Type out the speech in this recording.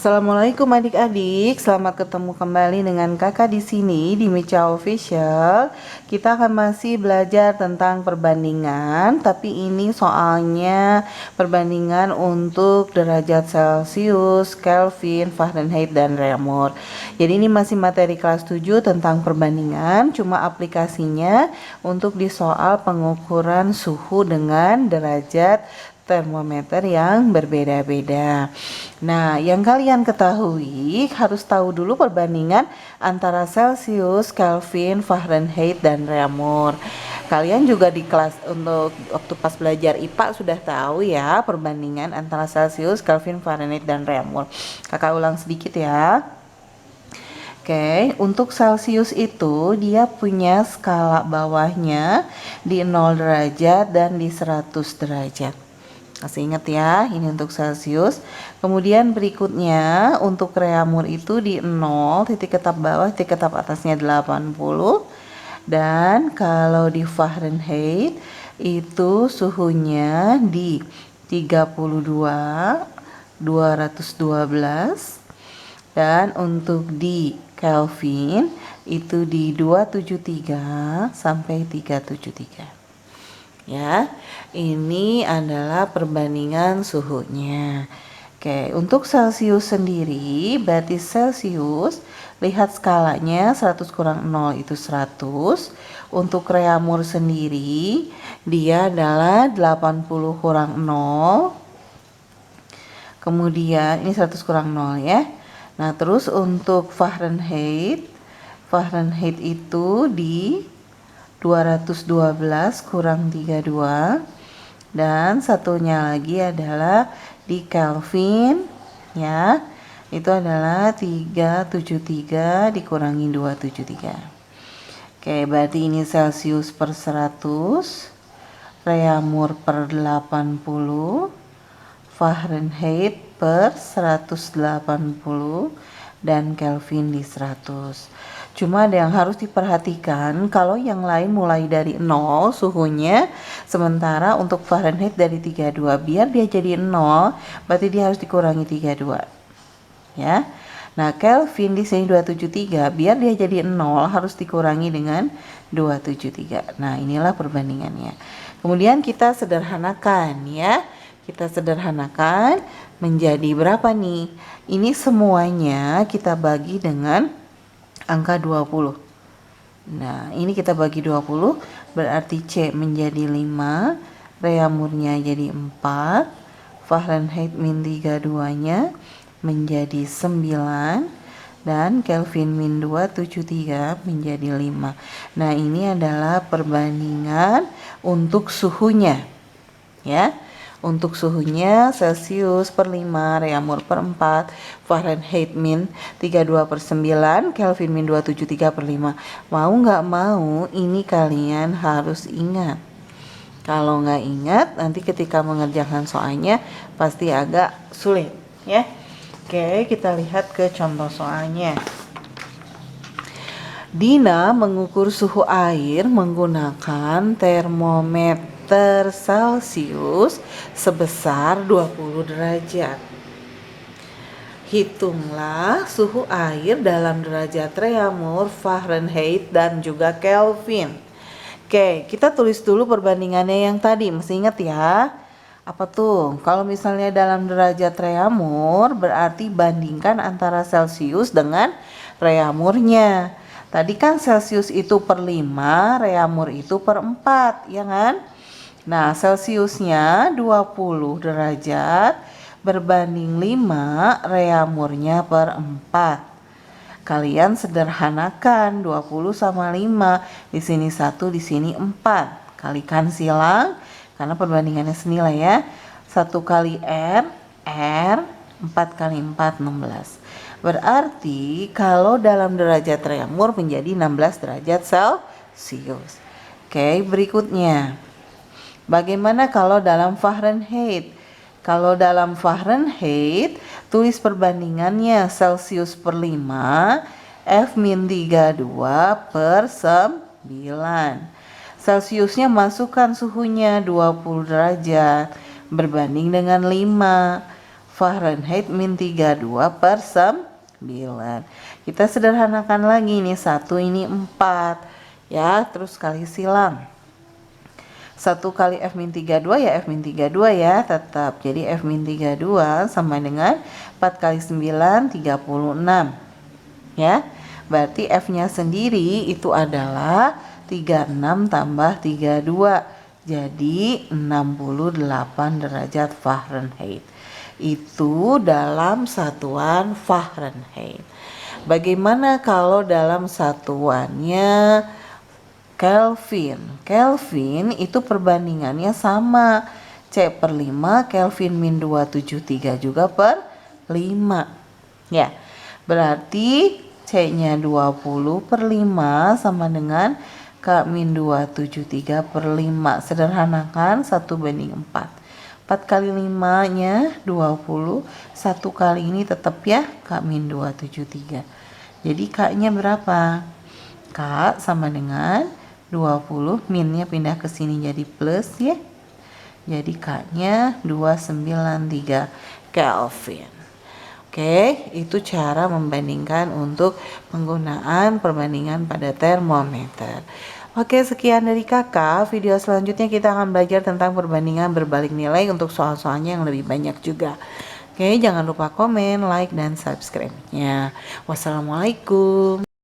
Assalamualaikum adik-adik, selamat ketemu kembali dengan kakak di sini di Mica Official. Kita akan masih belajar tentang perbandingan, tapi ini soalnya perbandingan untuk derajat Celcius, Kelvin, Fahrenheit, dan Reaumur. Jadi ini masih materi kelas 7 tentang perbandingan, cuma aplikasinya untuk di soal pengukuran suhu dengan derajat termometer yang berbeda-beda. Nah, yang kalian ketahui harus tahu dulu perbandingan antara Celcius, Kelvin, Fahrenheit, dan Reaumur. Kalian juga di kelas untuk waktu pas belajar IPA sudah tahu ya perbandingan antara Celcius, Kelvin, Fahrenheit, dan Reaumur. Kakak ulang sedikit ya. Oke, untuk Celcius itu dia punya skala bawahnya di 0 derajat dan di 100 derajat. Masih ingat ya, ini untuk Celcius. Kemudian berikutnya untuk Reaumur itu di 0, titik ketap bawah, titik ketap atasnya 80. Dan kalau di Fahrenheit itu suhunya di 32, 212. Dan untuk di Kelvin itu di 273 sampai 373. Ya, ini adalah perbandingan suhunya. Oke, untuk Celcius sendiri berarti Celcius lihat skalanya 100 kurang 0 itu 100. Untuk Reaumur sendiri dia adalah 80 kurang 0. Kemudian ini 100 kurang 0 ya. Nah, terus untuk Fahrenheit itu di 212 kurang 32, dan satunya lagi adalah di Kelvin ya, itu adalah 373 dikurangi 273. Oke, berarti ini Celcius per 100, Reaumur per 80, Fahrenheit per 180, dan Kelvin di 100. Cuma ada yang harus diperhatikan, kalau yang lain mulai dari 0 suhunya, sementara untuk Fahrenheit dari 32, biar dia jadi 0, berarti dia harus dikurangi 32. Ya. Nah, Kelvin di sini 273, biar dia jadi 0 harus dikurangi dengan 273. Nah, inilah perbandingannya. Kemudian kita sederhanakan ya. Kita sederhanakan menjadi berapa nih? Ini semuanya kita bagi dengan angka 20. Nah, ini kita bagi 20, berarti C menjadi 5, Reaumurnya jadi 4, Fahrenheit min 32-nya menjadi 9, dan Kelvin min 273 menjadi 5. Nah, ini adalah perbandingan untuk suhunya. Ya. Untuk suhunya Celcius per 5, Reaumur per 4, Fahrenheit min 32 per 9, Kelvin min 273 per 5. Mau nggak mau ini kalian harus ingat. Kalau nggak ingat nanti ketika mengerjakan soalnya pasti agak sulit ya. Oke, kita lihat ke contoh soalnya. Dina mengukur suhu air menggunakan termometer Celcius sebesar 20 derajat. Hitunglah suhu air dalam derajat Reaumur, Fahrenheit, dan juga Kelvin. Oke, kita tulis dulu perbandingannya yang tadi, mesti ingat ya. Apa tuh? Kalau misalnya dalam derajat Reaumur berarti bandingkan antara Celcius dengan Reaumurnya. Tadi kan Celcius itu per 5, Reaumur itu per 4, ya kan? Nah, Celciusnya 20 derajat berbanding 5, Reaumurnya per 4. Kalian sederhanakan 20 sama 5. Di sini 1, di sini 4. Kalikan silang karena perbandingannya senilai ya. 1 kali R, 4 kali 4, 16. Berarti kalau dalam derajat Reaumur menjadi 16 derajat Celcius. Oke, berikutnya. Bagaimana kalau dalam Fahrenheit? Kalau dalam Fahrenheit, tulis perbandingannya Celcius per 5, F min 32 per 9. Celciusnya masukkan suhunya 20 derajat berbanding dengan 5. Fahrenheit min 32 per 9. Kita sederhanakan lagi nih, 1 ini 4 ya, terus kali silang. 1 kali F min 32 ya F min 32 ya tetap. Jadi F min 32 sama dengan 4 kali 9 36 ya. Berarti F-nya sendiri itu adalah 36 tambah 32. Jadi 68 derajat Fahrenheit. Itu dalam satuan Fahrenheit. Bagaimana kalau dalam satuannya Kelvin? Kelvin itu perbandingannya sama. C per 5 Kelvin min 273 juga per 5. Ya, berarti C-nya 20 per 5 sama dengan K min 273 per 5. Sederhanakan 1/4. 4 kali 5 nya 20. 1 kali ini tetap ya K min 273. Jadi K nya berapa? K sama dengan 20, minnya pindah ke sini jadi plus ya. Jadi K nya 293 Kelvin. Oke, itu cara membandingkan untuk penggunaan perbandingan pada termometer. Oke, sekian dari kakak. Video selanjutnya kita akan belajar tentang perbandingan berbalik nilai untuk soal-soalnya yang lebih banyak juga. Oke, jangan lupa komen, like, dan subscribe-nya. Wassalamualaikum.